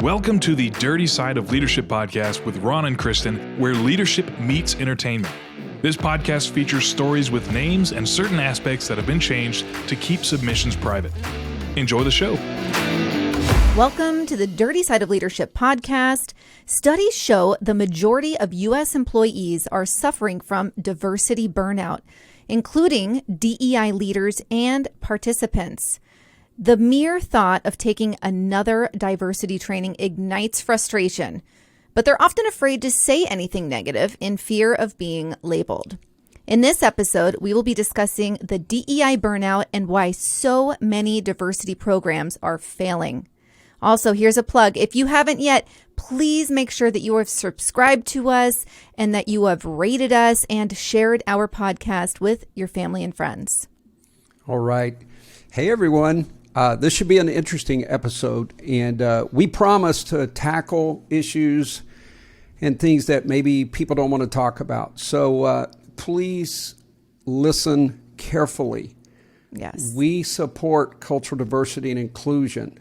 Welcome to the Dirty Side of Leadership podcast with Ron and Kristen, where leadership meets entertainment. This podcast features stories with names and certain aspects that have been changed to keep submissions private. Enjoy the show. Welcome to the Dirty Side of Leadership podcast. Studies show the majority of U.S. employees are suffering from diversity burnout, including DEI leaders and participants. The mere thought of taking another diversity training ignites frustration, but they're often afraid to say anything negative in fear of being labeled. In this episode, we will be discussing the DEI burnout and why so many diversity programs are failing. Also, here's a plug. If you haven't yet, please make sure that you have subscribed to us and that you have rated us and shared our podcast with your family and friends. All right. Hey, everyone. This should be an interesting episode, and we promise to tackle issues and things that maybe people don't want to talk about. So please listen carefully. Yes. We support cultural diversity and inclusion.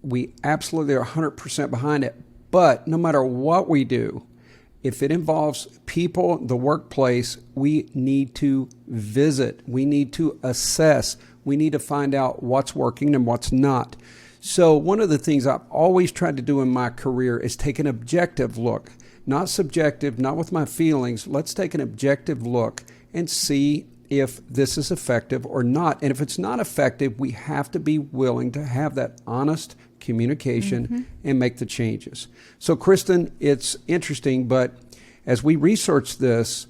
We absolutely are 100% behind it. But no matter what we do, if it involves people, the workplace, we need to visit. We need to assess. We need to find out what's working and what's not. So one of the things I've always tried to do in my career is take an objective look, not subjective, not with my feelings. Let's take an objective look and see if this is effective or not. And if it's not effective, we have to be willing to have that honest communication and make the changes. So Kristen, it's interesting, but as we research this,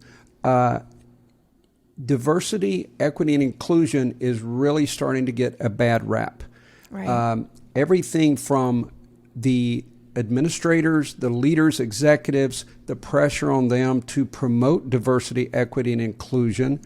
diversity, equity, and inclusion is really starting to get a bad rap. Right. Everything from the administrators, the leaders, executives, the pressure on them to promote diversity, equity, and inclusion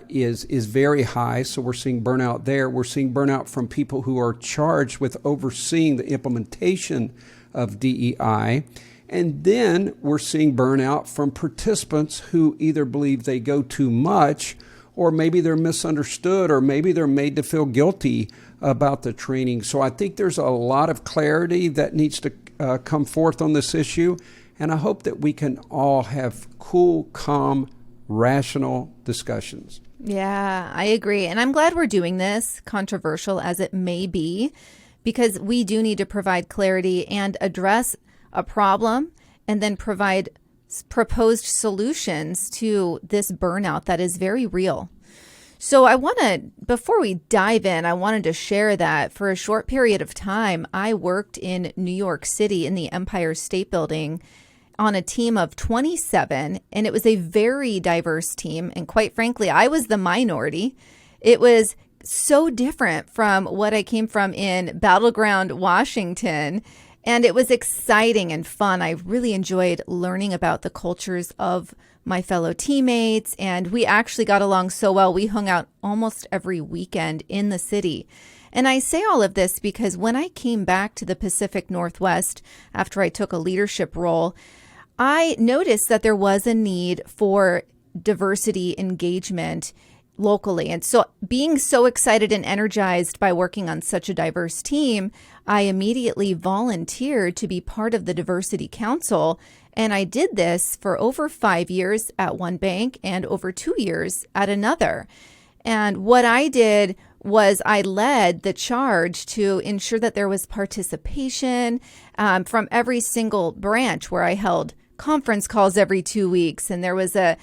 is very high. So we're seeing burnout there. We're seeing burnout from people who are charged with overseeing the implementation of DEI. And then we're seeing burnout from participants who either believe they go too much, or maybe they're misunderstood, or maybe they're made to feel guilty about the training. So I think there's a lot of clarity that needs to come forth on this issue. And I hope that we can all have cool, calm, rational discussions. Yeah, I agree. And I'm glad we're doing this, controversial as it may be, because we do need to provide clarity and address a problem and then provide proposed solutions to this burnout that is very real. So before we dive in, I wanted to share that for a short period of time, I worked in New York City in the Empire State Building on a team of 27, and it was a very diverse team. And quite frankly, I was the minority. It was so different from what I came from in Battleground, Washington. And it was exciting and fun. I really enjoyed learning about the cultures of my fellow teammates. And we actually got along so well. We hung out almost every weekend in the city. And I say all of this because when I came back to the Pacific Northwest after I took a leadership role, I noticed that there was a need for diversity engagement locally. And so being so excited and energized by working on such a diverse team, I immediately volunteered to be part of the Diversity Council. And I did this for over 5 years at one bank and over 2 years at another. And what I did was I led the charge to ensure that there was participation from every single branch, where I held conference calls every 2 weeks. And there was a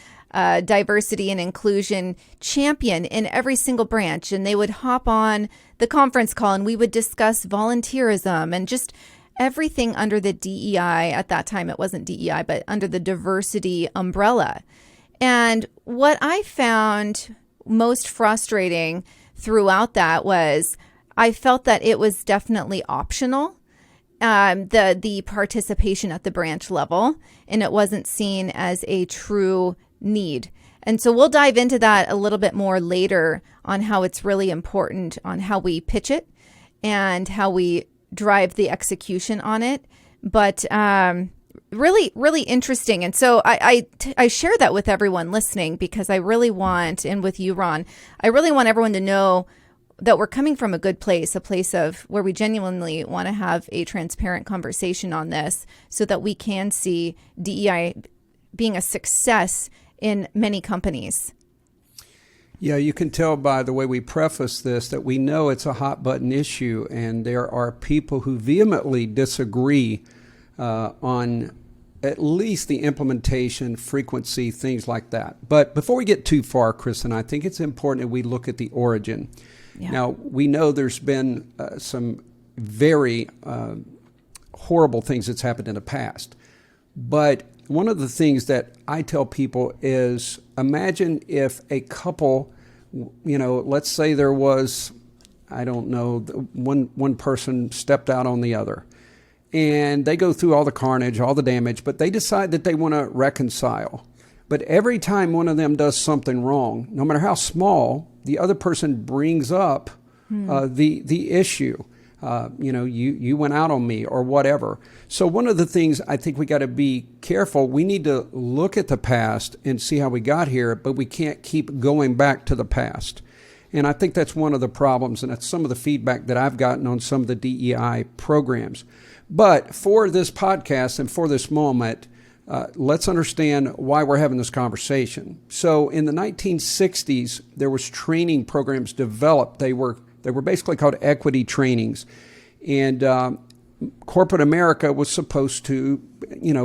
diversity and inclusion champion in every single branch, and they would hop on the conference call and we would discuss volunteerism and just everything under the DEI. At that time, it wasn't DEI, but under the diversity umbrella. And what I found most frustrating throughout that was I felt that it was definitely optional, the participation at the branch level, and it wasn't seen as a true need. And so we'll dive into that a little bit more later on how it's really important on how we pitch it and how we drive the execution on it. But really, really interesting. And so I share that with everyone listening because I really want, and with you, Ron, I really want everyone to know that we're coming from a good place, a place of where we genuinely want to have a transparent conversation on this so that we can see DEI being a success in many companies. Yeah, you can tell by the way we preface this that we know it's a hot button issue, and there are people who vehemently disagree on at least the implementation, frequency, things like that. But before we get too far, Kristen, I think it's important that we look at the origin. Yeah. Now, we know there's been some very horrible things that's happened in the past. But one of the things that I tell people is imagine if a couple, let's say there was, I don't know, one person stepped out on the other. And they go through all the carnage, all the damage, but they decide that they want to reconcile. But every time one of them does something wrong, no matter how small, the other person brings up the issue. You went out on me or whatever. So one of the things I think we got to be careful, we need to look at the past and see how we got here, but we can't keep going back to the past. And I think that's one of the problems, and that's some of the feedback that I've gotten on some of the DEI programs. But for this podcast and for this moment, let's understand why we're having this conversation. So in the 1960s, there was training programs developed. They were basically called equity trainings. And corporate America was supposed to,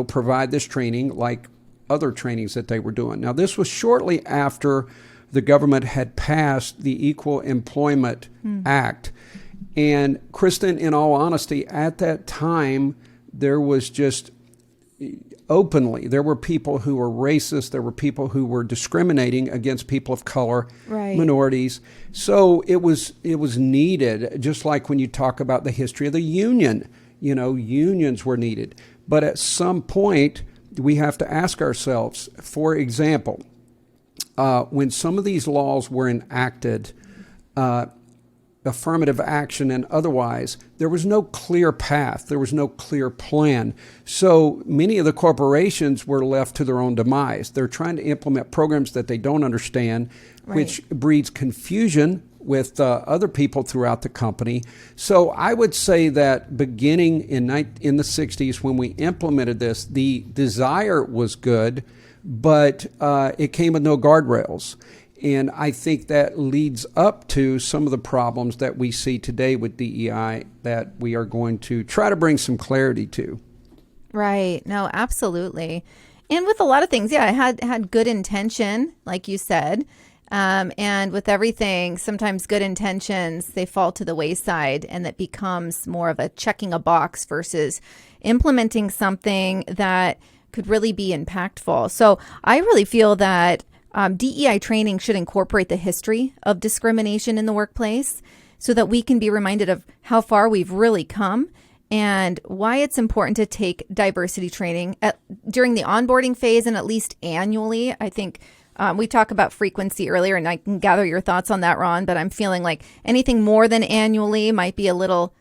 provide this training like other trainings that they were doing. Now, this was shortly after the government had passed the Equal Employment Act. And Kristen, in all honesty, at that time, there was just openly, there were people who were racist, there were people who were discriminating against people of color, right, minorities. So it was needed, just like when you talk about the history of the union, unions were needed. But at some point, we have to ask ourselves, for example, when some of these laws were enacted, affirmative action and otherwise, there was no clear path. There was no clear plan. So many of the corporations were left to their own demise. They're trying to implement programs that they don't understand, right, which breeds confusion with other people throughout the company. So I would say that beginning in the 60s, when we implemented this, the desire was good, but it came with no guardrails. And I think that leads up to some of the problems that we see today with DEI that we are going to try to bring some clarity to. Right. No, absolutely. And with a lot of things, yeah, it had good intention, like you said. And with everything, sometimes good intentions, they fall to the wayside, and that becomes more of a checking a box versus implementing something that could really be impactful. So I really feel that DEI training should incorporate the history of discrimination in the workplace so that we can be reminded of how far we've really come and why it's important to take diversity training during the onboarding phase and at least annually. I think we talked about frequency earlier, and I can gather your thoughts on that, Ron, but I'm feeling like anything more than annually might be a little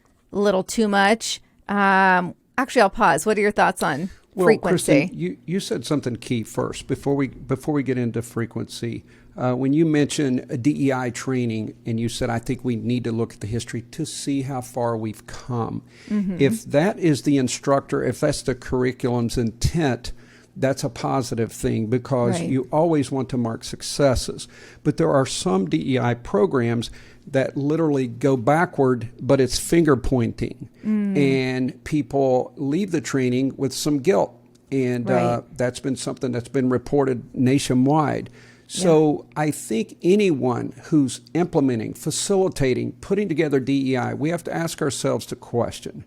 too much. Actually, I'll pause. What are your thoughts on frequency? Kristen, you said something key first before we get into frequency. When you mentioned a DEI training, and you said, I think we need to look at the history to see how far we've come. Mm-hmm. If that is the instructor, if that's the curriculum's intent, that's a positive thing because right, you always want to mark successes. But there are some DEI programs that literally go backward, but it's finger pointing. And people leave the training with some guilt. And right, that's been something that's been reported nationwide. So yeah, I think anyone who's implementing, facilitating, putting together DEI, we have to ask ourselves the question,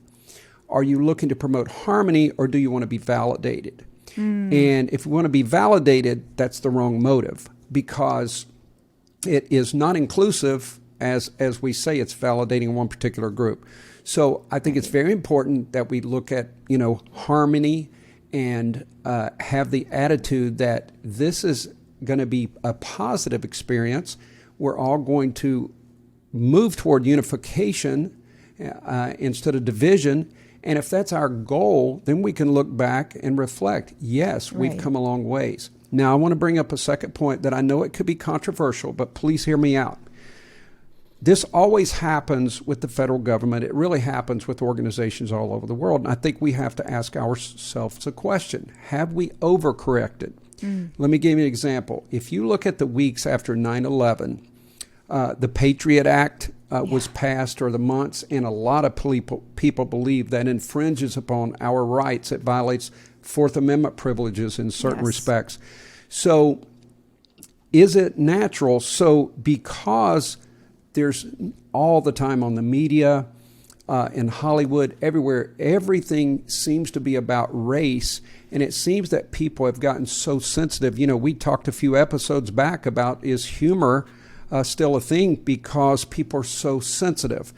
are you looking to promote harmony or do you want to be validated? And if we want to be validated, that's the wrong motive because it is not inclusive as we say it's validating one particular group. So I think it's very important that we look at, harmony and have the attitude that this is going to be a positive experience. We're all going to move toward unification instead of division. And if that's our goal, then we can look back and reflect, yes, we've come a long ways. Now, I want to bring up a second point that I know it could be controversial, but please hear me out. this always happens with the federal government. It really happens with organizations all over the world. And I think we have to ask ourselves a question. Have we overcorrected? Let me give you an example. If you look at the weeks after 9/11, the Patriot Act was passed, or the months, and a lot of people believe that infringes upon our rights. It violates Fourth Amendment privileges in certain respects. So is it natural? So because there's all the time on the media, in Hollywood, everywhere, everything seems to be about race. And it seems that people have gotten so sensitive. You know, we talked a few episodes back about, is humor still a thing, because people are so sensitive.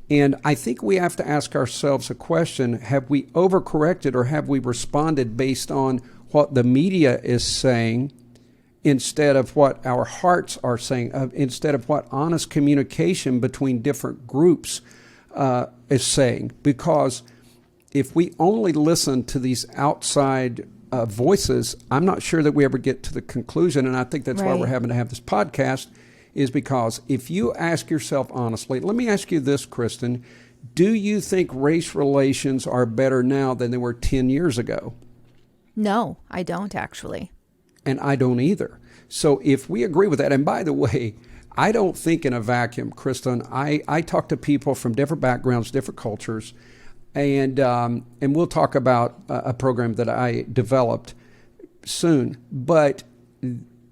And I think we have to ask ourselves a question: have we overcorrected, or have we responded based on what the media is saying instead of what our hearts are saying, instead of what honest communication between different groups is saying? Because if we only listen to these outside voices, I'm not sure that we ever get to the conclusion. And I think that's why we're having to have this podcast, is because if you ask yourself honestly, let me ask you this, Kristen, do you think race relations are better now than they were 10 years ago? No, I don't actually. And I don't either. So if we agree with that, and by the way, I don't think in a vacuum, Kristen. I talk to people from different backgrounds, different cultures, and we'll talk about a program that I developed soon. But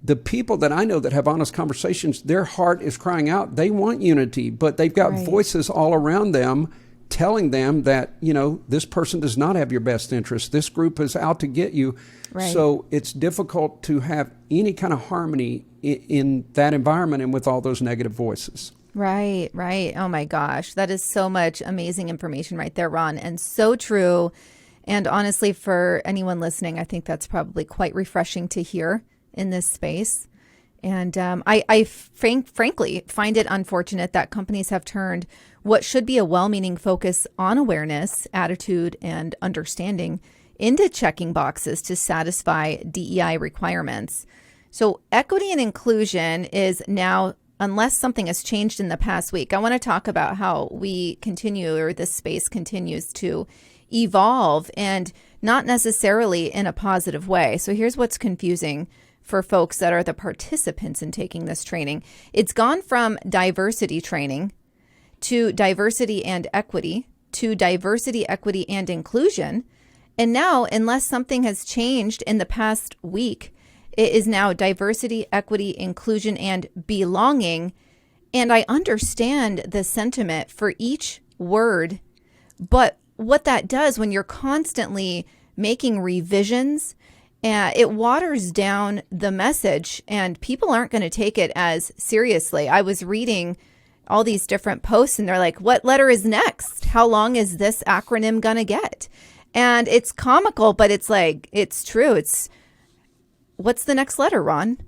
the people that I know that have honest conversations, their heart is crying out. They want unity, but they've got voices all around them telling them that, you know, this person does not have your best interest. This group is out to get you. So it's difficult to have any kind of harmony in that environment and with all those negative voices. Right. Oh my gosh. That is so much amazing information right there, Ron, and so true. And honestly, for anyone listening, I think that's probably quite refreshing to hear in this space. And I frankly find it unfortunate that companies have turned what should be a well-meaning focus on awareness, attitude, and understanding into checking boxes to satisfy DEI requirements. So equity and inclusion is now, unless something has changed in the past week, I want to talk about how we continue, or this space continues to evolve, and not necessarily in a positive way. So here's what's confusing for folks that are the participants in taking this training. It's gone from diversity training to diversity and equity to diversity, equity, and inclusion. And now, unless something has changed in the past week, it is now diversity, equity, inclusion, and belonging. And I understand the sentiment for each word, but what that does when you're constantly making revisions, it waters down the message, and people aren't going to take it as seriously. I was reading all these different posts, and they're like, what letter is next? How long is this acronym going to get? And it's comical, but it's like, it's true. What's the next letter, Ron?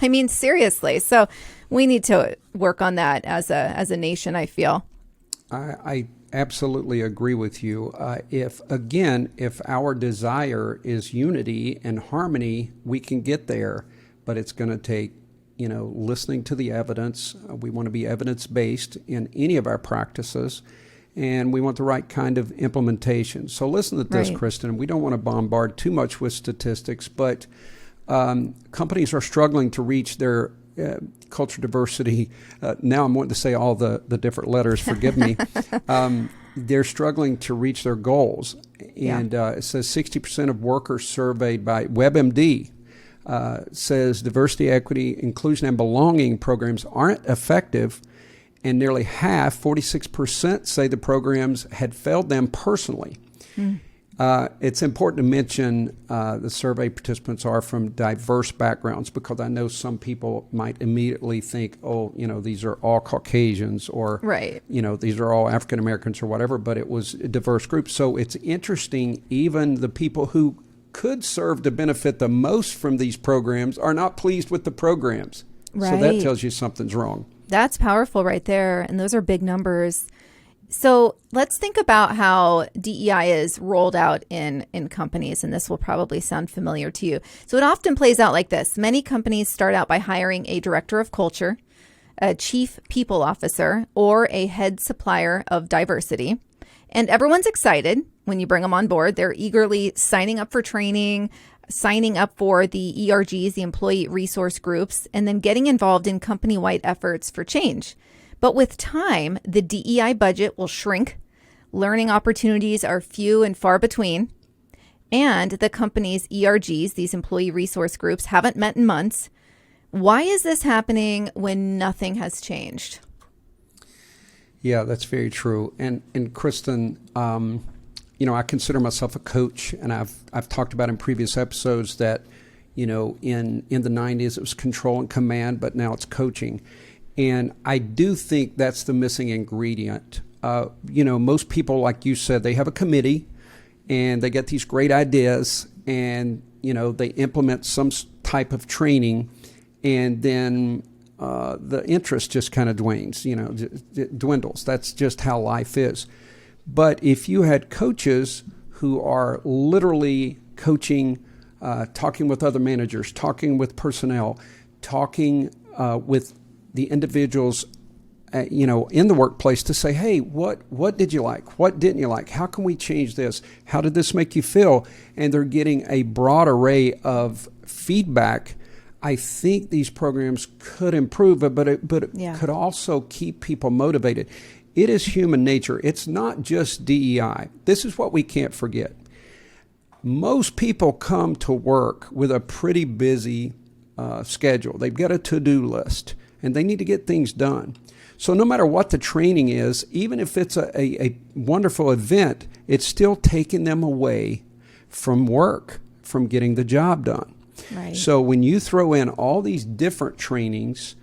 I mean, seriously. So we need to work on that as a nation, I feel. I absolutely agree with you. If our desire is unity and harmony, we can get there, but it's going to take, listening to the evidence. We want to be evidence-based in any of our practices, and we want the right kind of implementation. So listen to this, Kristen. We don't want to bombard too much with statistics, but companies are struggling to reach their culture diversity. Now I'm wanting to say all the different letters, forgive me. They're struggling to reach their goals. And it says 60% of workers surveyed by WebMD says diversity, equity, inclusion, and belonging programs aren't effective. And nearly half, 46%, say the programs had failed them personally. It's important to mention the survey participants are from diverse backgrounds, because I know some people might immediately think, these are all Caucasians, or, these are all African Americans or whatever, but it was a diverse group. So it's interesting, even the people who could serve to benefit the most from these programs are not pleased with the programs. So that tells you something's wrong. That's powerful right there. And those are big numbers. So let's think about how DEI is rolled out in companies, and this will probably sound familiar to you. So it often plays out like this. Many companies start out by hiring a director of culture, a chief people officer, or a head supplier of diversity. And everyone's excited when you bring them on board. They're eagerly signing up for training, signing up for the ERGs, the employee resource groups, and then getting involved in company-wide efforts for change. But with time, the DEI budget will shrink. Learning opportunities are few and far between. And the company's ERGs, these employee resource groups, haven't met in months. Why is this happening when nothing has changed? Yeah, that's very true. And Kristen, I consider myself a coach, and I've talked about in previous episodes that, in the 90s it was control and command, but now it's coaching. And I do think that's the missing ingredient. Most people, like you said, they have a committee and they get these great ideas and, they implement some type of training, and then the interest just kind of dwindles. That's just how life is. But if you had coaches who are literally coaching, talking with other managers, talking with personnel, talking with the individuals, in the workplace to say, hey, what did you like? What didn't you like? How can we change this? How did this make you feel? And they're getting a broad array of feedback. I think these programs could improve it, but it could also keep people motivated. It is human nature. It's not just DEI. This is what we can't forget. Most people come to work with a pretty busy schedule. They've got a to-do list, and they need to get things done. So no matter what the training is, even if it's a wonderful event, it's still taking them away from work, from getting the job done. Right. So when you throw in all these different trainings,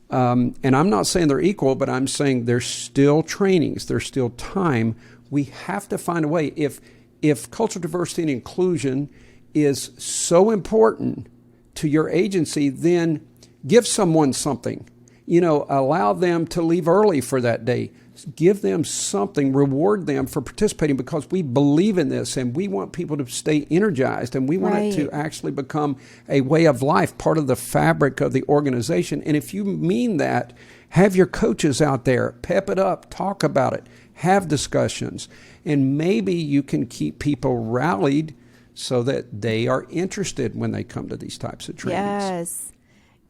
and I'm not saying they're equal, but I'm saying there's still trainings, there's still time. We have to find a way. If cultural diversity and inclusion is so important to your agency, then give someone something. Allow them to leave early for that day. Give them something, reward them for participating, because we believe in this and we want people to stay energized, and we want it to actually become a way of life, part of the fabric of the organization. And if you mean that, have your coaches out there, pep it up, talk about it, have discussions, and maybe you can keep people rallied so that they are interested when they come to these types of trainings. Yes.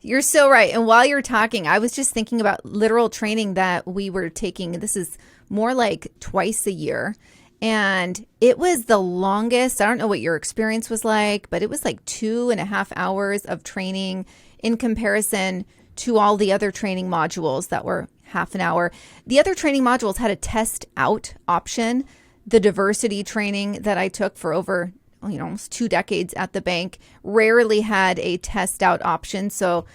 You're so right. And while you're talking, I was just thinking about literal training that we were taking. This is more like twice a year. And it was the longest. I don't know what your experience was like, but it was like 2.5 hours of training in comparison to all the other training modules that were half an hour. The other training modules had a test out option. The diversity training that I took for over almost 2 decades at the bank rarely had a test out option. So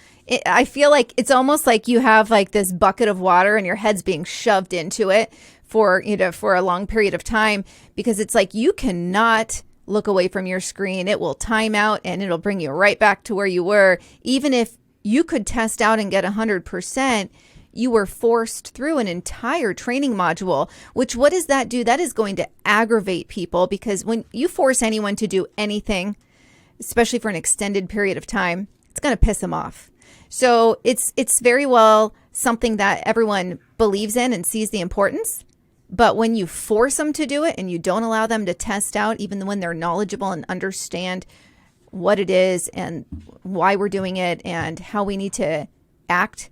I feel like it's almost like you have like this bucket of water and your head's being shoved into it for a long period of time, because it's like you cannot look away from your screen. It will time out and it'll bring you right back to where you were. Even if you could test out and get 100%, you were forced through an entire training module, which what does that do? That is going to aggravate people, because when you force anyone to do anything, especially for an extended period of time, it's going to piss them off. So it's very well something that everyone believes in and sees the importance. But when you force them to do it and you don't allow them to test out, even when they're knowledgeable and understand what it is and why we're doing it and how we need to act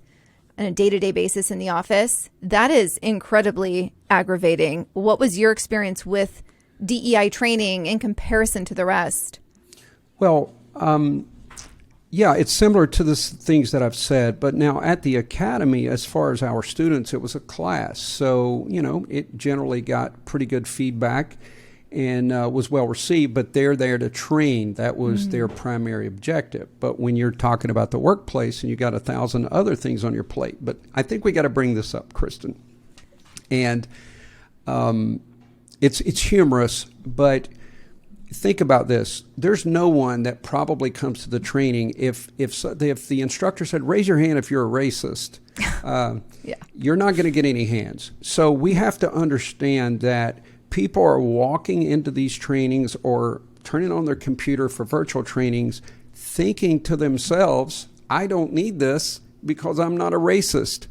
on a day-to-day basis in the office, that is incredibly aggravating. What was your experience with DEI training in comparison to the rest? Well, yeah, it's similar to the things that I've said, but now at the academy, as far as our students, it was a class. So, it generally got pretty good feedback and was well received, but they're there to train. That was their primary objective. But when you're talking about the workplace and you got 1,000 other things on your plate, but I think we got to bring this up, Kristen. And it's humorous, but think about this. There's no one that probably comes to the training if the instructor said, raise your hand if you're a racist, you're not going to get any hands. So we have to understand that people are walking into these trainings or turning on their computer for virtual trainings thinking to themselves, I don't need this because I'm not a racist.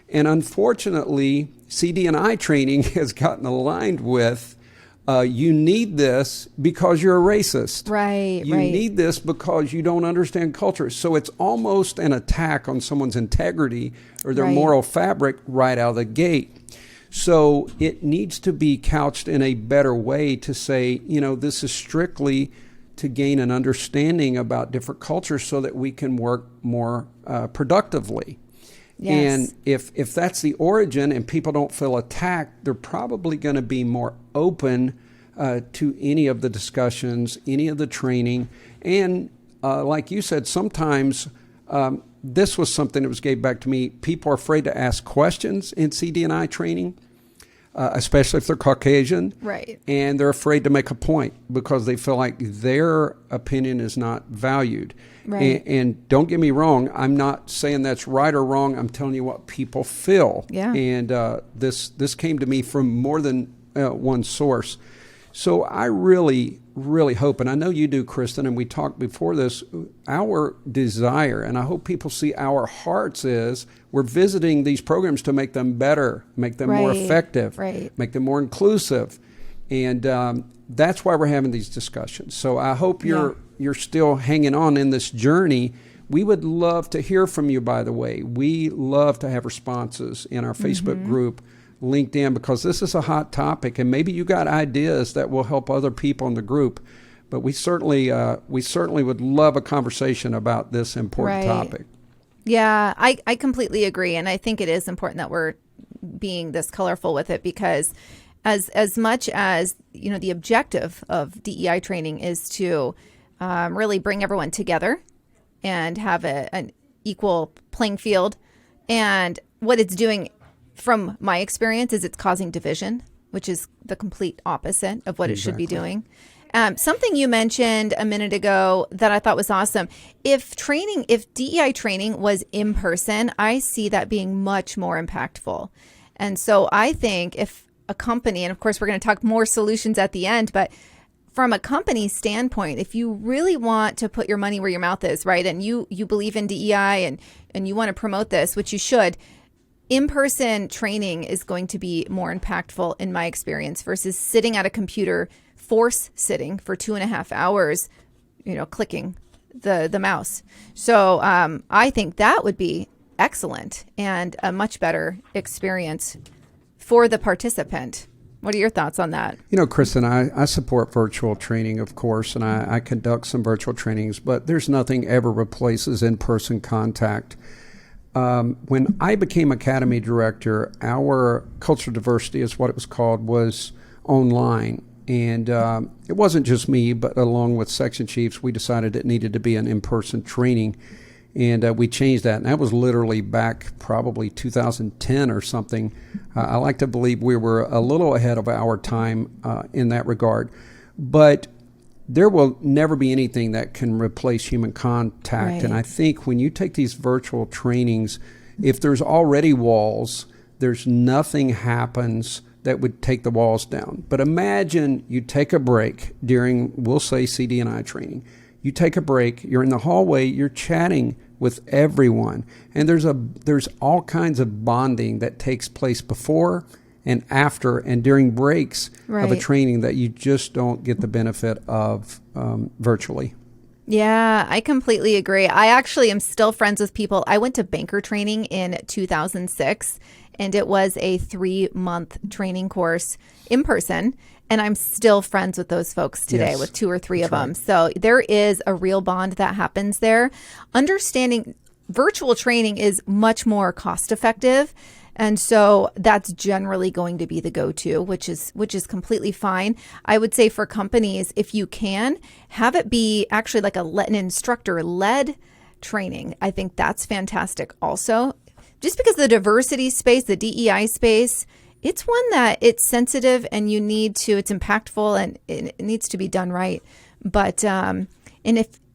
And unfortunately, CD&I training has gotten aligned with you need this because you're a racist. Right. You need this because you don't understand culture. So it's almost an attack on someone's integrity or their moral fabric right out of the gate. So it needs to be couched in a better way to say, this is strictly to gain an understanding about different cultures so that we can work more productively. Yes. And if that's the origin and people don't feel attacked, they're probably going to be more open to any of the discussions, any of the training. And like you said, sometimes this was something that was gave back to me. People are afraid to ask questions in CD&I training, especially if they're Caucasian. Right. And they're afraid to make a point because they feel like their opinion is not valued. Right. And don't get me wrong, I'm not saying that's right or wrong. I'm telling you what people feel. Yeah. And this came to me from more than one source. So I really, really hope, and I know you do, Kristen, and we talked before this, our desire, and I hope people see our hearts is we're visiting these programs to make them better, make them more effective, make them more inclusive. And that's why we're having these discussions. So I hope you're still hanging on in this journey. We would love to hear from you, by the way. We love to have responses in our Facebook group, LinkedIn, because this is a hot topic, and maybe you got ideas that will help other people in the group. But we certainly would love a conversation about this important topic. Yeah, I completely agree, and I think it is important that we're being this colorful with it because as much as the objective of DEI training is to really bring everyone together and have an equal playing field, and what it's doing from my experience is it's causing division, which is the complete opposite of what it should be doing. Something you mentioned a minute ago that I thought was awesome. If DEI training was in person, I see that being much more impactful. And so I think if a company, and of course we're going to talk more solutions at the end, but from a company standpoint, if you really want to put your money where your mouth is, right, and you believe in DEI and you want to promote this, which you should, in-person training is going to be more impactful in my experience versus sitting at a computer, force sitting for 2.5 hours, clicking the mouse. So I think that would be excellent and a much better experience for the participant. What are your thoughts on that? Kristen, I support virtual training, of course, and I conduct some virtual trainings, but there's nothing ever replaces in-person contact. When I became Academy Director, our cultural diversity, is what it was called, was online. And it wasn't just me, but along with section chiefs, we decided it needed to be an in-person training. And we changed that. And that was literally back probably 2010 or something. I like to believe we were a little ahead of our time in that regard. But there will never be anything that can replace human contact. Right. And I think when you take these virtual trainings, if there's already walls, there's nothing happens that would take the walls down. But imagine you take a break during, we'll say, CD&I training. You take a break, you're in the hallway, you're chatting with everyone. And there's all kinds of bonding that takes place before and after and during breaks of a training that you just don't get the benefit of virtually. Yeah, I completely agree. I actually am still friends with people. I went to banker training in 2006, and it was a 3-month training course in person. And I'm still friends with those folks today, with 2 or 3 of them. So there is a real bond that happens there. Understanding virtual training is much more cost effective. And so that's generally going to be the go-to, which is completely fine. I would say for companies, if you can, have it be actually like an instructor-led training. I think that's fantastic also. Just because the diversity space, the DEI space, it's one that it's sensitive and it's impactful and it needs to be done right. But and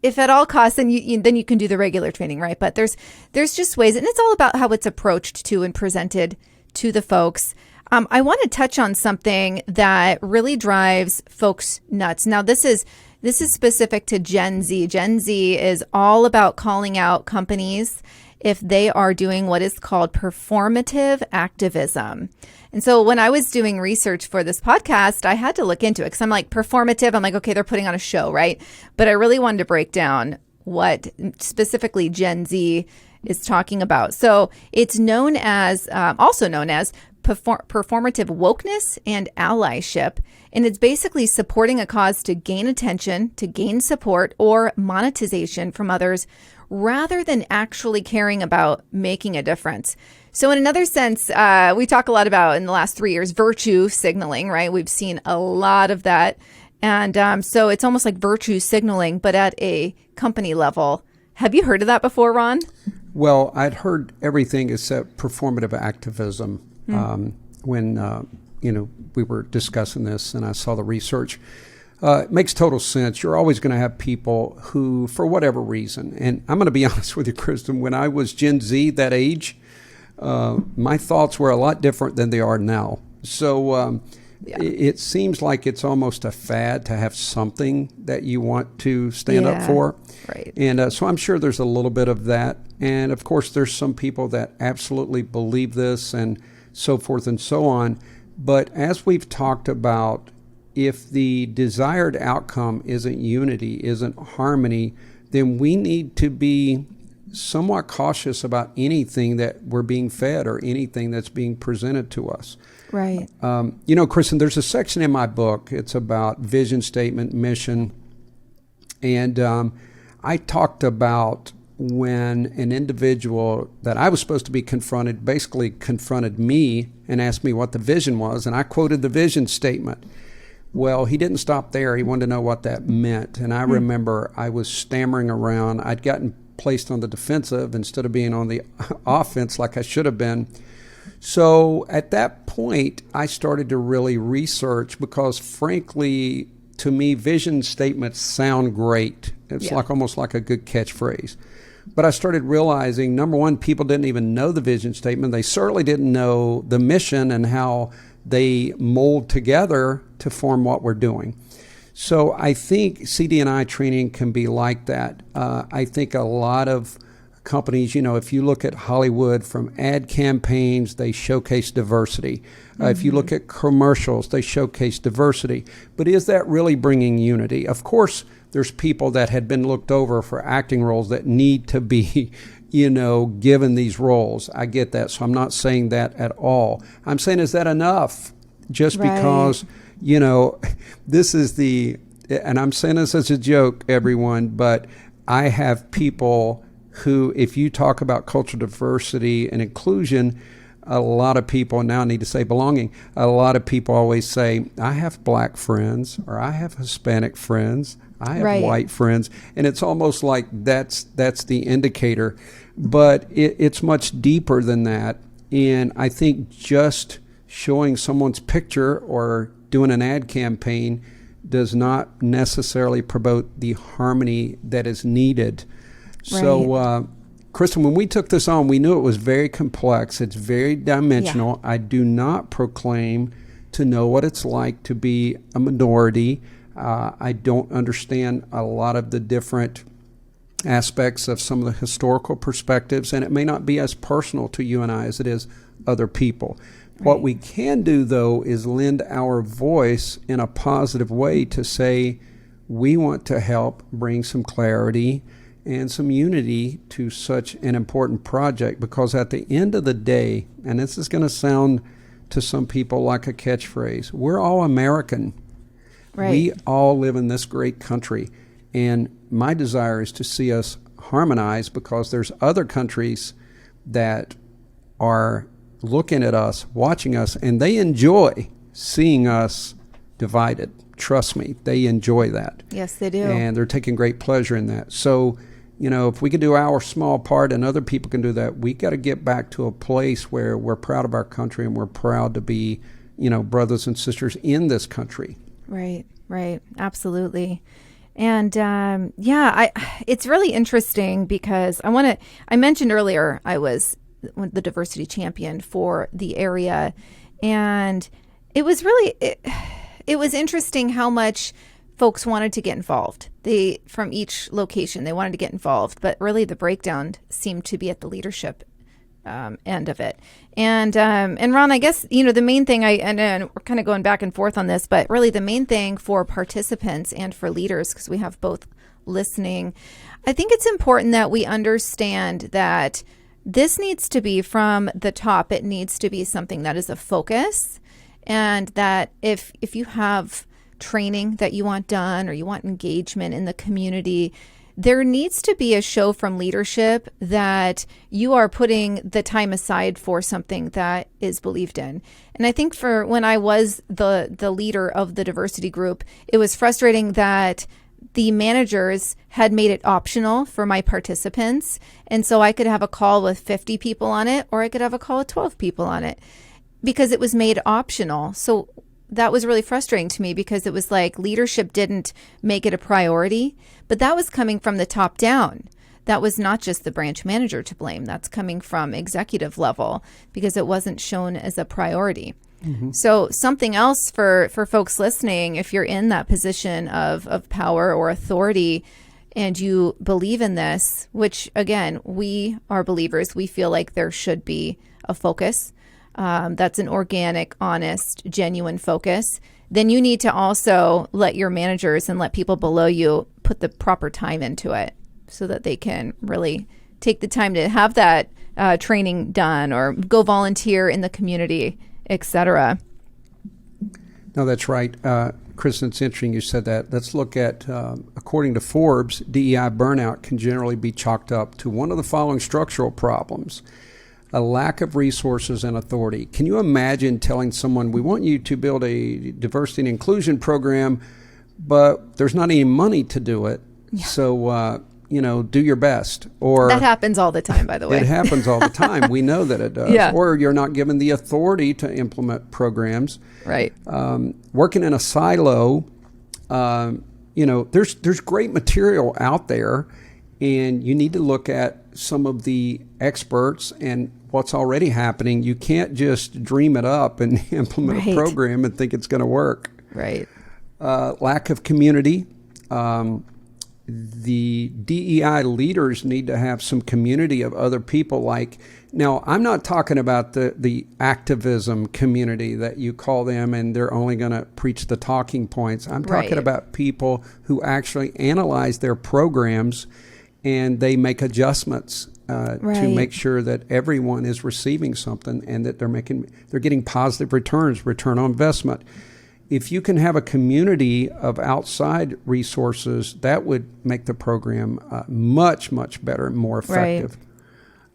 if at all costs, then you can do the regular training, right? But there's just ways, and it's all about how it's approached to and presented to the folks. I want to touch on something that really drives folks nuts. Now, this is specific to Gen Z. Gen Z is all about calling out companies if they are doing what is called performative activism. And so when I was doing research for this podcast, I had to look into it because I'm like, performative. I'm like, okay, they're putting on a show, right? But I really wanted to break down what specifically Gen Z is talking about. So it's known as, also known as performative wokeness and allyship. And it's basically supporting a cause to gain attention, to gain support, or monetization from others, rather than actually caring about making a difference. So in another sense, we talk a lot about in the last 3 years, virtue signaling, right? We've seen a lot of that. And so it's almost like virtue signaling, but at a company level. Have you heard of that before, Ron? Well, I'd heard everything except performative activism when we were discussing this, and I saw the research. It makes total sense. You're always going to have people who, for whatever reason, and I'm going to be honest with you, Kristen, when I was Gen Z, that age, my thoughts were a lot different than they are now. So it seems like it's almost a fad to have something that you want to stand up for. Right. And so I'm sure there's a little bit of that. And of course, there's some people that absolutely believe this and so forth and so on. But as we've talked about, if the desired outcome isn't unity, isn't harmony, then we need to be somewhat cautious about anything that we're being fed or anything that's being presented to us. Right. Kristen, there's a section in my book. It's about vision statement, mission. And I talked about when an individual that I was supposed to be confronted basically confronted me and asked me what the vision was. And I quoted the vision statement. Well, he didn't stop there. He wanted to know what that meant. And I remember I was stammering around. I'd gotten placed on the defensive instead of being on the offense like I should have been. So at that point, I started to really research because, frankly, to me, vision statements sound great. It's like almost like a good catchphrase. But I started realizing, number one, people didn't even know the vision statement. They certainly didn't know the mission and how they mold together to form what we're doing. So I think CD&I training can be like that. I think a lot of companies, if you look at Hollywood, from ad campaigns, they showcase diversity. If you look at commercials, they showcase diversity. But is that really bringing unity? Of course, there's people that had been looked over for acting roles that need to be, given these roles. I get that. So I'm not saying that at all. I'm saying, is that enough? Just because, this is and I'm saying this as a joke, everyone, but I have people who, if you talk about cultural diversity and inclusion, a lot of people, now I need to say belonging, a lot of people always say, I have black friends, or I have Hispanic friends, I have white friends, and it's almost like that's the indicator. But it's much deeper than that, and I think just showing someone's picture or doing an ad campaign does not necessarily promote the harmony that is needed. So, Kristen, when we took this on, we knew it was very complex. It's very dimensional. I do not proclaim to know what it's like to be a minority. I don't understand a lot of the different aspects of some of the historical perspectives, and it may not be as personal to you and I as it is other people. What we can do, though, is lend our voice in a positive way to say we want to help bring some clarity and some unity to such an important project, because at the end of the day, and this is going to sound to some people like a catchphrase, we're all American. We all live in this great country, and my desire is to see us harmonize, because there's other countries that are looking at us, watching us, and they enjoy seeing us divided. Trust me, they enjoy that. Yes, they do. And they're taking great pleasure in that. So, if we can do our small part and other people can do that, we got to get back to a place where we're proud of our country and we're proud to be, brothers and sisters in this country. Right. Absolutely. And it's really interesting because I mentioned earlier I was the diversity champion for the area, and it was really, it was interesting how much folks wanted to get involved. From each location, they wanted to get involved, but really the breakdown seemed to be at the leadership end of it. And Ron, I guess, the main thing and we're kind of going back and forth on this, but really the main thing for participants and for leaders, because we have both listening, I think it's important that we understand that this needs to be from the top. It needs to be something that is a focus, and that if you have training that you want done or you want engagement in the community, there needs to be a show from leadership that you are putting the time aside for something that is believed in. And I think for when I was the leader of the diversity group, it was frustrating that the managers had made it optional for my participants. And so I could have a call with 50 people on it, or I could have a call with 12 people on it, because it was made optional. So that was really frustrating to me, because it was like leadership didn't make it a priority, but that was coming from the top down. That was not just the branch manager to blame. That's coming from executive level, because it wasn't shown as a priority. Mm-hmm. So something else for folks listening, if you're in that position of power or authority and you believe in this, which again, we are believers, we feel like there should be a focus. That's an organic, honest, genuine focus. Then you need to also let your managers and let people below you put the proper time into it so that they can really take the time to have that training done or go volunteer in the community, etc. No, that's right. Kristen, it's interesting you said that. Let's look at, according to Forbes, DEI burnout can generally be chalked up to one of the following structural problems: a lack of resources and authority. Can you imagine telling someone, we want you to build a diversity and inclusion program, but there's not any money to do it, so do your best. Or that happens all the time, by the way. It happens all the time. We know that it does. Yeah. Or you're not given the authority to implement programs. Right. Working in a silo, there's great material out there, and you need to look at some of the experts and what's already happening. You can't just dream it up and implement a program and think it's going to work. Right. Lack of community. The DEI leaders need to have some community of other people. Now, I'm not talking about the activism community that you call them and they're only going to preach the talking points. I'm talking about people who actually analyze their programs and they make adjustments to make sure that everyone is receiving something and that they're getting positive return on investment. If you can have a community of outside resources, that would make the program much, much better and more effective.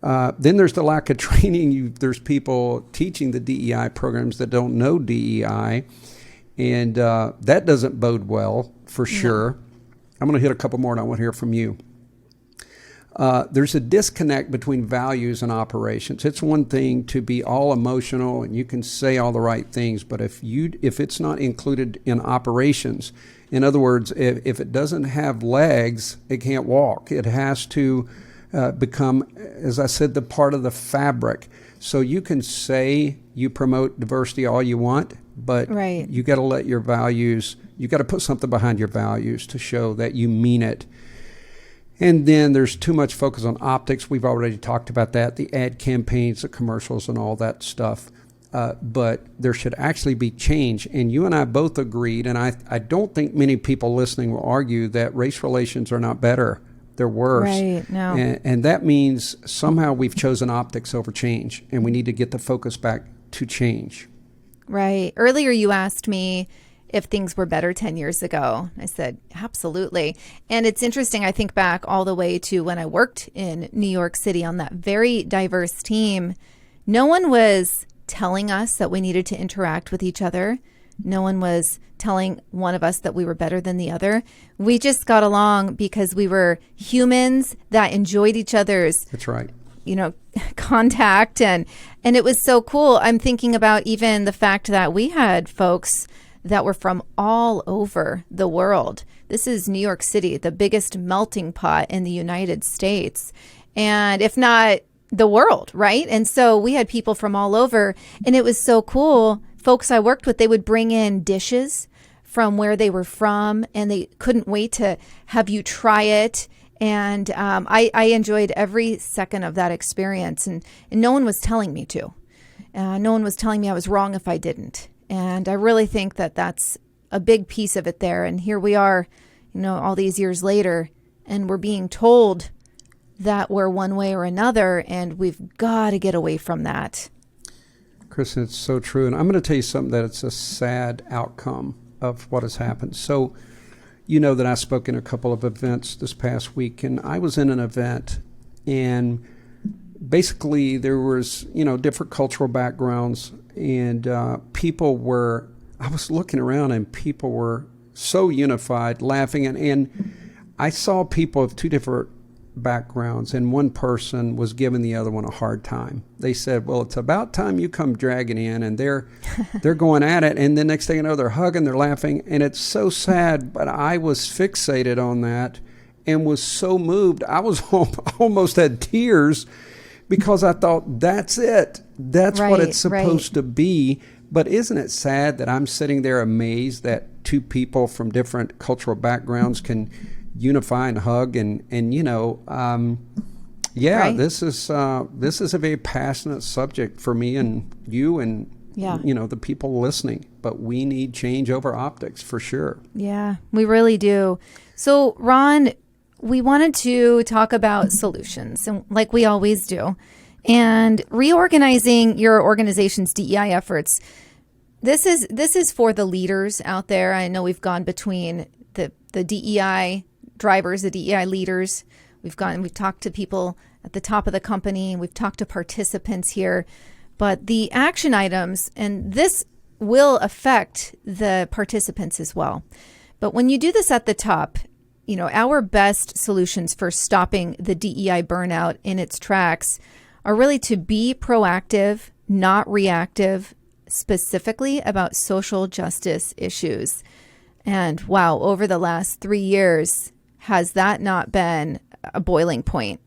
Right. Then there's the lack of training. There's people teaching the DEI programs that don't know DEI, and that doesn't bode well for sure. I'm going to hit a couple more, and I want to hear from you. There's a disconnect between values and operations. It's one thing to be all emotional and you can say all the right things, but if it's not included in operations, in other words, if it doesn't have legs, it can't walk. It has to become, as I said, the part of the fabric. So you can say you promote diversity all you want, but you got to let your values, you got to put something behind your values to show that you mean it. And then there's too much focus on optics. We've already talked about that, the ad campaigns, the commercials, and all that stuff. But there should actually be change. And you and I both agreed, and I don't think many people listening will argue that race relations are not better. They're worse. Right, no. And that means somehow we've chosen optics over change, and we need to get the focus back to change. Right. Earlier you asked me if things were better 10 years ago. I said, absolutely. And it's interesting. I think back all the way to when I worked in New York City on that very diverse team. No one was telling us that we needed to interact with each other. No one was telling one of us that we were better than the other. We just got along because we were humans that enjoyed each other's contact. And it was so cool. I'm thinking about even the fact that we had folks that were from all over the world. This is New York City, the biggest melting pot in the United States, and if not the world, right? And so we had people from all over, and it was so cool. Folks I worked with, they would bring in dishes from where they were from, and they couldn't wait to have you try it. And I enjoyed every second of that experience, and no one was telling me to. No one was telling me I was wrong if I didn't. And I really think that that's a big piece of it there. And here we are, all these years later, and we're being told that we're one way or another, and we've got to get away from that. Kristen, it's so true. And I'm going to tell you something that it's a sad outcome of what has happened. So, that I spoke in a couple of events this past week, and I was in an event, and basically there was, different cultural backgrounds, and I was looking around, and people were so unified, laughing, and I saw people of two different backgrounds, and one person was giving the other one a hard time. They said, well, it's about time you come dragging in, and they're going at it, and the next thing you know, they're hugging, they're laughing, and it's so sad, but I was fixated on that and was so moved. I was almost had tears because I thought, that's it. That's what it's supposed to be. But isn't it sad that I'm sitting there amazed that two people from different cultural backgrounds can unify and hug and this is a very passionate subject for me and you and the people listening, but we need change over optics for sure. Yeah, we really do. So Ron, we wanted to talk about solutions, and like we always do, and reorganizing your organization's DEI efforts. This is for the leaders out there. I know we've gone between the DEI drivers, the DEI leaders. We've talked to people at the top of the company, and we've talked to participants here. But the action items, and this will affect the participants as well. But when you do this at the top, our best solutions for stopping the DEI burnout in its tracks are really to be proactive, not reactive, specifically about social justice issues. And wow, over the last 3 years, has that not been a boiling point?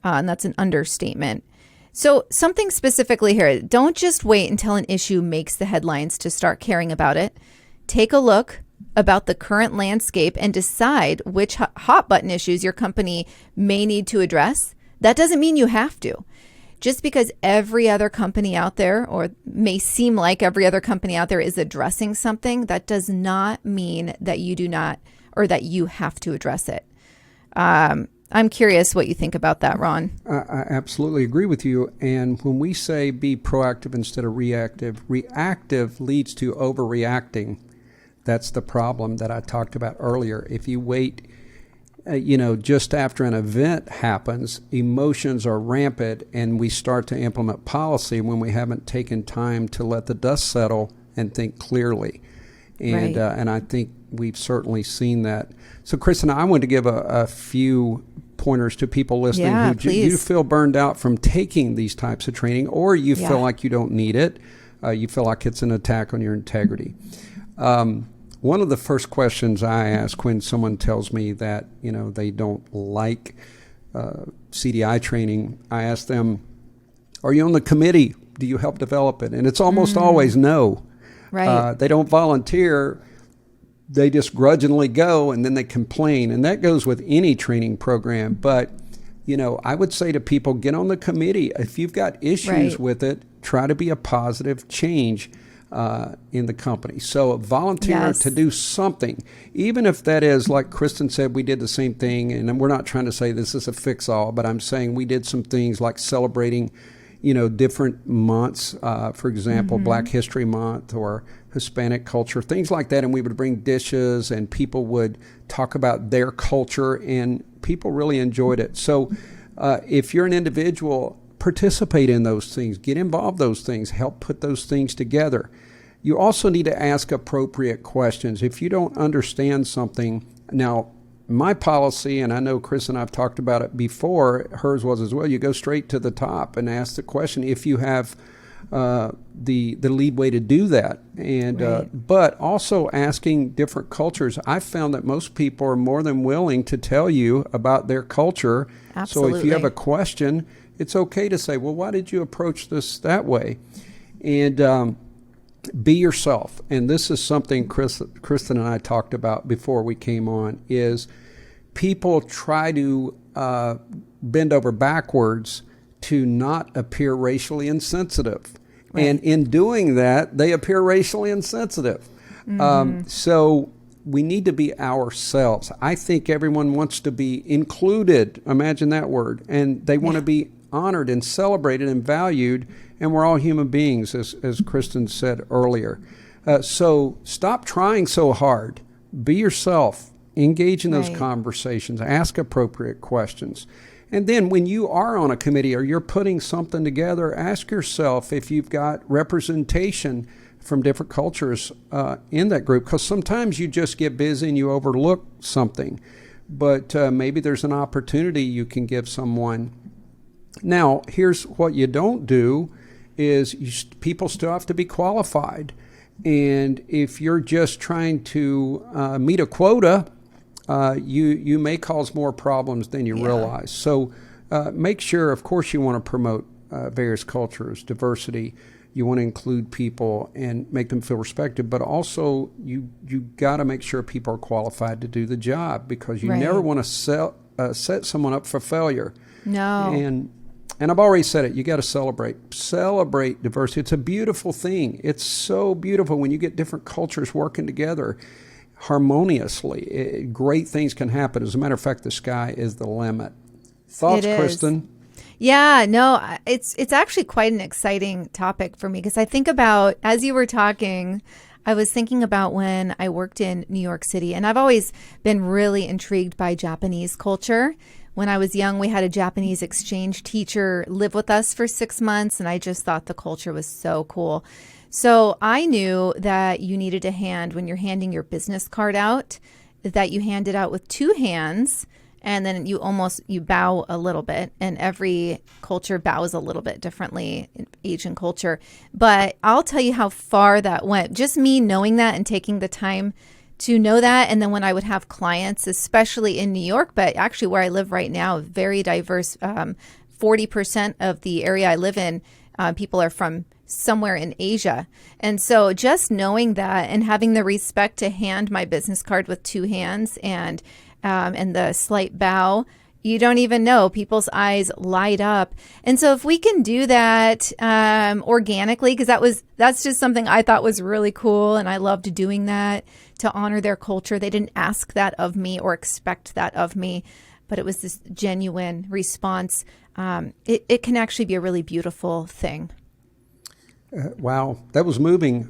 And that's an understatement. So something specifically here, don't just wait until an issue makes the headlines to start caring about it. Take a look about the current landscape and decide which hot button issues your company may need to address. That doesn't mean you have to. Just because every other company out there, or may seem like every other company out there, is addressing something, that does not mean that you do not, or that you have to address it. I'm curious what you think about that, Ron. I absolutely agree with you. And when we say be proactive instead of reactive leads to overreacting. That's the problem that I talked about earlier. If you wait, just after an event happens, emotions are rampant, and we start to implement policy when we haven't taken time to let the dust settle and think clearly. And and I think we've certainly seen that. So, Kristen, I want to give a few pointers to people listening who you feel burned out from taking these types of training, or you feel like you don't need it. You feel like it's an attack on your integrity. One of the first questions I ask when someone tells me that they don't like CDI training, I ask them, "Are you on the committee? Do you help develop it?" And it's almost always no. Right. They don't volunteer. They just grudgingly go, and then they complain. And that goes with any training program. But, I would say to people, get on the committee. If you've got issues with it, try to be a positive change in the company. So volunteer to do something, even if that is, like Kristen said, we did the same thing. And we're not trying to say this is a fix-all, but I'm saying we did some things like celebrating different months, for example, Black History Month or Hispanic culture, things like that. And we would bring dishes, and people would talk about their culture, and people really enjoyed it. So if you're an individual, participate in those things, get involved in those things, help put those things together. You also need to ask appropriate questions. If you don't understand something, now, my policy, and I know Chris and I have talked about it before, hers was as well, you go straight to the top and ask the question if you have the lead way to do that. And but also asking different cultures. I've found that most people are more than willing to tell you about their culture. Absolutely. So if you have a question, it's okay to say, well, why did you approach this that way? And Be yourself. And this is something Kristen and I talked about before we came on, is people try to bend over backwards to not appear racially insensitive. Right. And in doing that, they appear racially insensitive. So we need to be ourselves. I think everyone wants to be included. Imagine that word. And they want to be honored and celebrated and valued. And we're all human beings, as Kristen said earlier. So stop trying so hard. Be yourself. Engage in those conversations. Ask appropriate questions. And then when you are on a committee or you're putting something together, ask yourself if you've got representation from different cultures in that group, because sometimes you just get busy and you overlook something. But maybe there's an opportunity you can give someone. Now, here's what you don't do is people still have to be qualified. And if you're just trying to meet a quota, you may cause more problems than you realize. So make sure, of course, you want to promote various cultures, diversity. You want to include people and make them feel respected, but also you got to make sure people are qualified to do the job, because you never want to set someone up for failure. No. And I've already said it, you got to celebrate diversity. It's a beautiful thing. It's so beautiful when you get different cultures working together harmoniously. Great things can happen. As a matter of fact, the sky is the limit. Thoughts, Kristen? Yeah, no, it's actually quite an exciting topic for me, because I think about, as you were talking, I was thinking about when I worked in New York City, and I've always been really intrigued by Japanese culture. When I was young, we had a Japanese exchange teacher live with us for 6 months, and I just thought the culture was so cool. So I knew that you needed to hand, when you're handing your business card out, that you hand it out with two hands, and then you bow a little bit, and every culture bows a little bit differently, Asian culture. But I'll tell you how far that went. Just me knowing that and taking the time to know that. And then when I would have clients, especially in New York, but actually where I live right now, very diverse, 40% of the area I live in, people are from somewhere in Asia. And so just knowing that and having the respect to hand my business card with two hands and the slight bow, you don't even know. People's eyes light up. And so if we can do that organically, because that's just something I thought was really cool, and I loved doing that to honor their culture. They didn't ask that of me or expect that of me, but it was this genuine response. It can actually be a really beautiful thing. Wow, that was moving.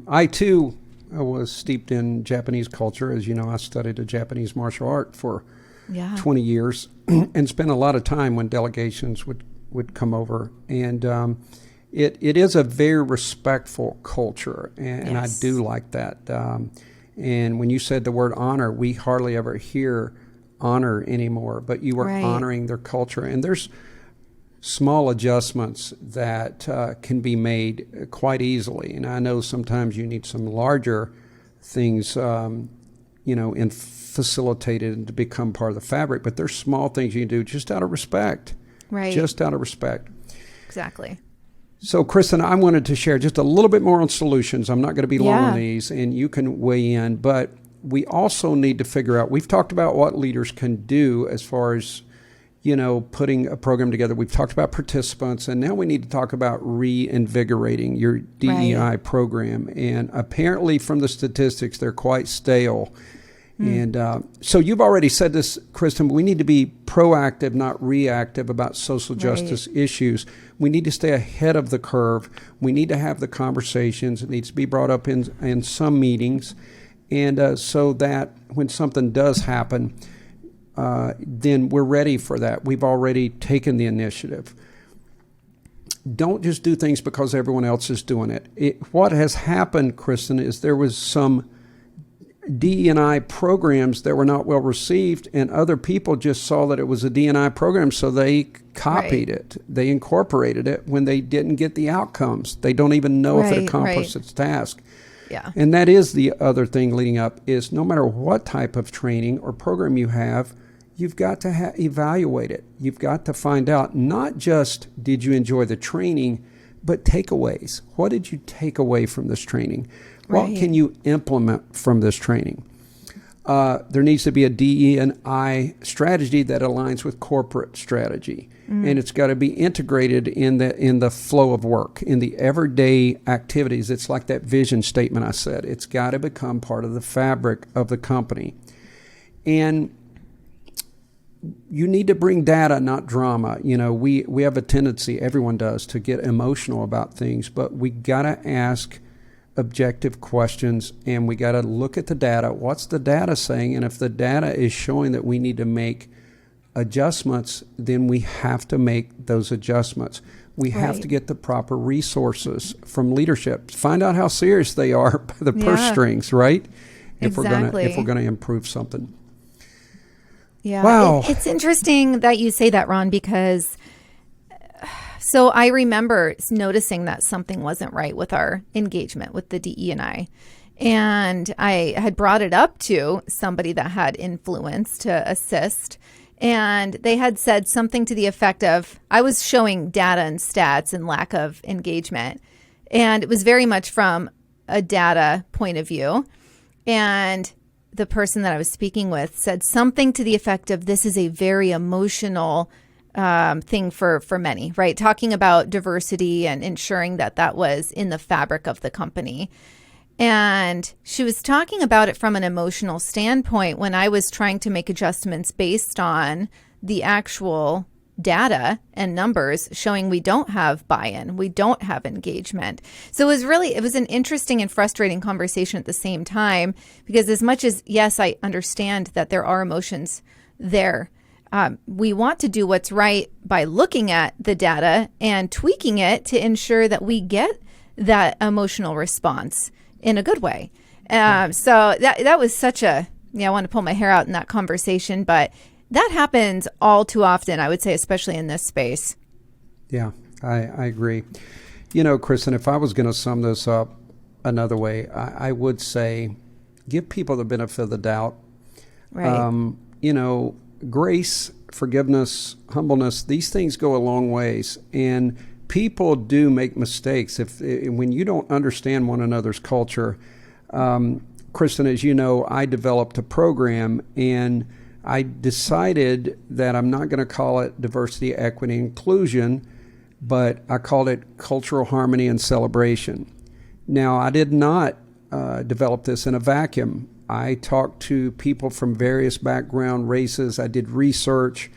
I too was steeped in Japanese culture. As you know, I studied a Japanese martial art for 20 years and spent a lot of time when delegations would come over. And it is a very respectful culture, and I do like that. And when you said the word honor, we hardly ever hear honor anymore, but you were honoring their culture. And there's small adjustments that can be made quite easily. And I know sometimes you need some larger things, and facilitated to become part of the fabric. But there's small things you can do just out of respect. Right. Just out of respect. Exactly. So, Kristen, I wanted to share just a little bit more on solutions. I'm not going to be long on these, and you can weigh in. But we also need to figure out, we've talked about what leaders can do as far as putting a program together. We've talked about participants, and now we need to talk about reinvigorating your DEI program. And apparently from the statistics, they're quite stale. And so you've already said this, Kristen, but we need to be proactive, not reactive about social justice issues. We need to stay ahead of the curve. We need to have the conversations. It needs to be brought up in some meetings. And so that when something does happen, then we're ready for that. We've already taken the initiative. Don't just do things because everyone else is doing it. What has happened, Kristen, is there was some D&I programs that were not well received, and other people just saw that it was a D&I program, so they copied it. They incorporated it when they didn't get the outcomes. They don't even know if it accomplished its task. Yeah. And that is the other thing leading up, is no matter what type of training or program you have, you've got to evaluate it. You've got to find out not just did you enjoy the training, But takeaways. What did you take away from this training? What Right. can you implement from this training? There needs to be a DE&I strategy that aligns with corporate strategy. And it's got to be integrated in the flow of work, in the everyday activities. It's like that vision statement I said. It's got to become part of the fabric of the company. And you need to bring data, not drama. You know, we have a tendency, everyone does, to get emotional about things, but we got to ask objective questions, and we got to look at the data. What's the data saying? And if the data is showing that we need to make adjustments, then we have to make those adjustments. We have Right. to get the proper resources from leadership. Find out how serious they are by the purse Yeah. strings, right? If Exactly. we're gonna improve something. Yeah. Wow. It's interesting that you say that, Ron, because so I remember noticing that something wasn't right with our engagement with the DE&I. And I had brought it up to somebody that had influence to assist. And they had said something to the effect of, I was showing data and stats and lack of engagement. And it was very much from a data point of view. And the person that I was speaking with said something to the effect of, this is a very emotional thing for many, right? Talking about diversity and ensuring that that was in the fabric of the company. And she was talking about it from an emotional standpoint when I was trying to make adjustments based on the actual data and numbers showing we don't have buy-in, we don't have engagement. So it was an interesting and frustrating conversation at the same time, because as much as, yes, I understand that there are emotions there, we want to do what's right by looking at the data and tweaking it to ensure that we get that emotional response in a good way. So that was such a, I want to pull my hair out in that conversation, but that happens all too often, I would say, especially in this space. Yeah, I agree. You know, Kristen, if I was going to sum this up another way, I would say give people the benefit of the doubt. Right. You know, grace, forgiveness, humbleness, these things go a long ways. And people do make mistakes when you don't understand one another's culture. Kristen, as you know, I developed a program, and I decided that I'm not going to call it diversity, equity, inclusion, but I called it cultural harmony and celebration. Now, I did not develop this in a vacuum. I talked to people from various background, races. I did research.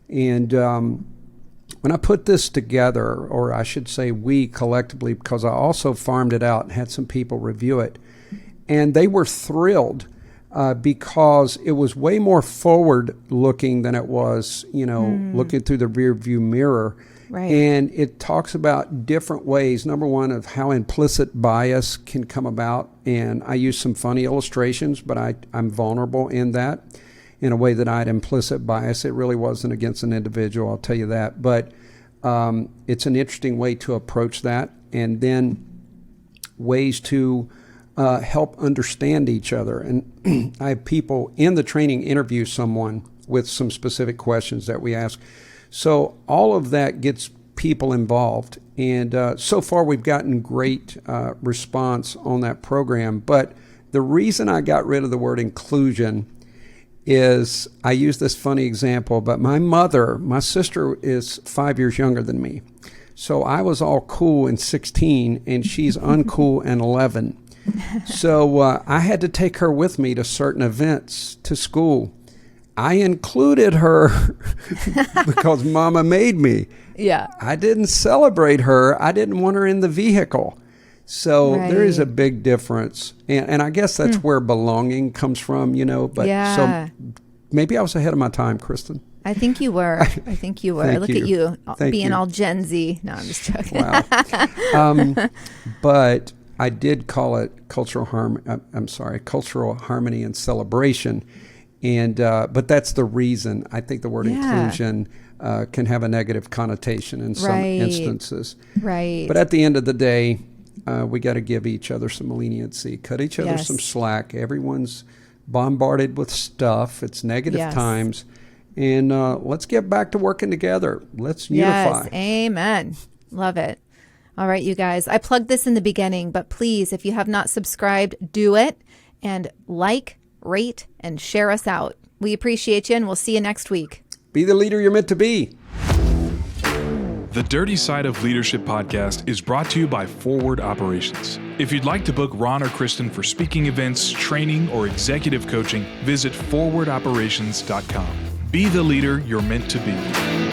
And when I put this together, or I should say we collectively, because I also farmed it out and had some people review it, and they were thrilled because it was way more forward-looking than it was, looking through the rear-view mirror. Right. And it talks about different ways, number one, of how implicit bias can come about. And I use some funny illustrations, but I'm vulnerable in that, in a way that I had implicit bias. It really wasn't against an individual, I'll tell you that. But it's an interesting way to approach that. And then ways to help understand each other. And I have people in the training interview someone with some specific questions that we ask. So all of that gets people involved. And so far we've gotten great response on that program. But the reason I got rid of the word inclusion is, I use this funny example, but my sister is 5 years younger than me. So I was all cool in 16 and she's uncool in 11. So I had to take her with me to certain events to school. I included her because Mama made me. Yeah. I didn't celebrate her. I didn't want her in the vehicle. So there is a big difference. And I guess that's where belonging comes from, But so maybe I was ahead of my time, Kristen. I think you were. At you being all Gen Z. No, I'm just joking. Wow. But I did call it cultural harmony and celebration. And but that's the reason. I think the word inclusion can have a negative connotation in some instances. Right. But at the end of the day, we got to give each other some leniency, cut each other some slack. Everyone's bombarded with stuff. It's negative times. And let's get back to working together. Let's unify. Yes, amen. Love it. All right, you guys, I plugged this in the beginning, but please, if you have not subscribed, do it and like, rate, and share us out. We appreciate you, and we'll see you next week. Be the leader you're meant to be. The Dirty Side of Leadership podcast is brought to you by Forward Operations. If you'd like to book Ron or Kristen for speaking events, training, or executive coaching, visit forwardoperations.com. Be the leader you're meant to be.